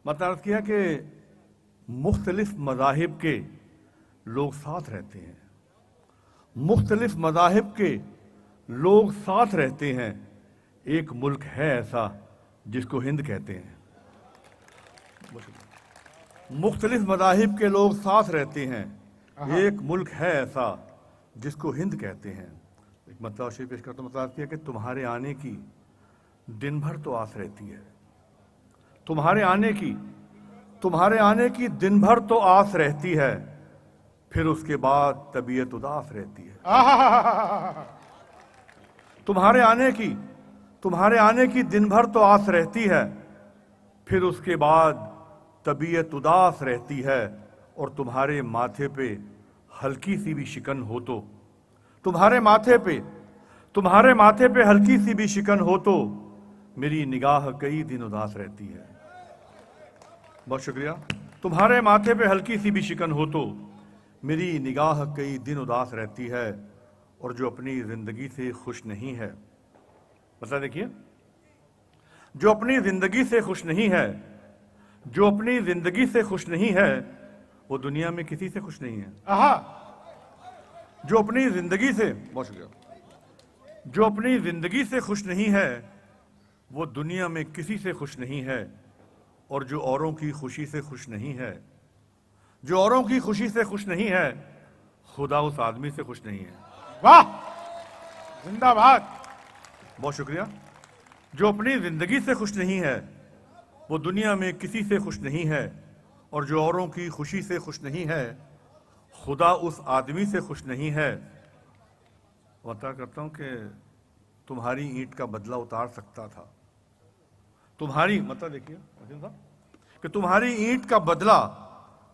मतलब अर्ज किया कि मुख्तलिफ मज़ाहिब के लोग साथ रहते हैं, मुख्तलिफ मज़ाहिब के लोग साथ रहते हैं। एक मुल्क है ऐसा जिसको हिंद कहते हैं। मुख्तलिफ मज़ाहिब के लोग साथ रहते हैं, एक मुल्क है ऐसा जिसको हिंद कहते हैं। एक मतलब शेर पेश करता, मतलब किया कि तुम्हारे आने की दिन भर तो आस रहती है, तुम्हारे आने की दिन भर तो आस रहती है, फिर उसके बाद तबीयत उदास रहती है। तुम्हारे आने की दिन भर तो आस रहती है, फिर उसके बाद तबीयत उदास रहती है। और तुम्हारे माथे पे हल्की सी भी शिकन हो तो, तुम्हारे माथे पे हल्की सी भी शिकन हो तो मेरी निगाह कई दिन उदास रहती है। बहुत शुक्रिया। तुम्हारे माथे पे हल्की सी भी शिकन हो तो मेरी निगाह कई दिन उदास रहती है। और जो अपनी जिंदगी से खुश नहीं है, बता देखिए, जो अपनी जिंदगी से खुश नहीं है वो दुनिया में किसी से खुश नहीं है। जो अपनी जिंदगी से, बहुत शुक्रिया, जो अपनी जिंदगी से खुश नहीं है वो दुनिया में किसी से खुश नहीं है। और जो औरों की खुशी से खुश नहीं है, खुदा उस आदमी से खुश नहीं है। वाह, जिंदाबाद। बहुत शुक्रिया। जो अपनी जिंदगी से खुश नहीं है वो दुनिया में किसी से खुश नहीं है। और जो औरों की खुशी से खुश नहीं है, खुदा उस आदमी से खुश नहीं है। बता करता हूं कि तुम्हारी ईंट का बदला उतार सकता था, तुम्हारी, मतलब देखिए कि तुम्हारी ईंट का बदला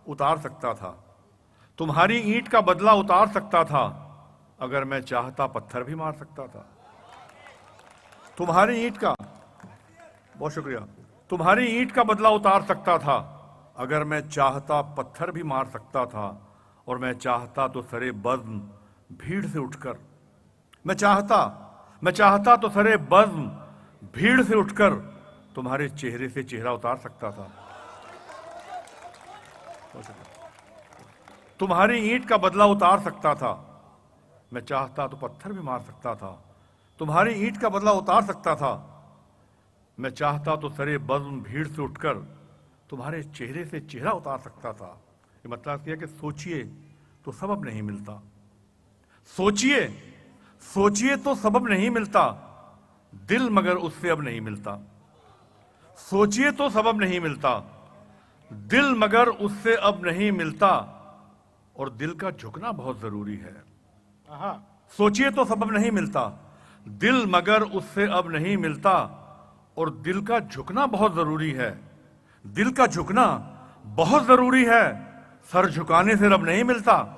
उतार सकता था, तुम्हारी ईंट का बदला उतार सकता था, अगर मैं चाहता पत्थर भी मार सकता था। तुम्हारी ईंट का, बहुत शुक्रिया, तुम्हारी ईंट का बदला उतार सकता था, अगर मैं चाहता पत्थर भी मार सकता था। और मैं चाहता तो सरे बज़्म भीड़ से उठकर, मैं चाहता तो सरे बज़्म भीड़ से उठकर तुम्हारे चेहरे से चेहरा उतार सकता था। तुम्हारी ईंट का बदला उतार सकता था, मैं चाहता तो पत्थर भी मार सकता था। तुम्हारी ईंट का बदला उतार सकता था, मैं चाहता तो सरे बज़्म भीड़ से उठकर तुम्हारे चेहरे से चेहरा उतार सकता था। ये मतलब किया कि सोचिए तो सबब नहीं मिलता, सोचिए तो सबब नहीं मिलता, दिल मगर उससे अब नहीं मिलता। सोचिए तो सबब नहीं मिलता, दिल मगर उससे अब नहीं मिलता। और दिल का झुकना बहुत जरूरी है। सोचिए तो सबब नहीं मिलता, दिल मगर उससे अब नहीं मिलता। और दिल का झुकना बहुत जरूरी है, दिल का झुकना बहुत जरूरी है, सर झुकाने से रब नहीं मिलता।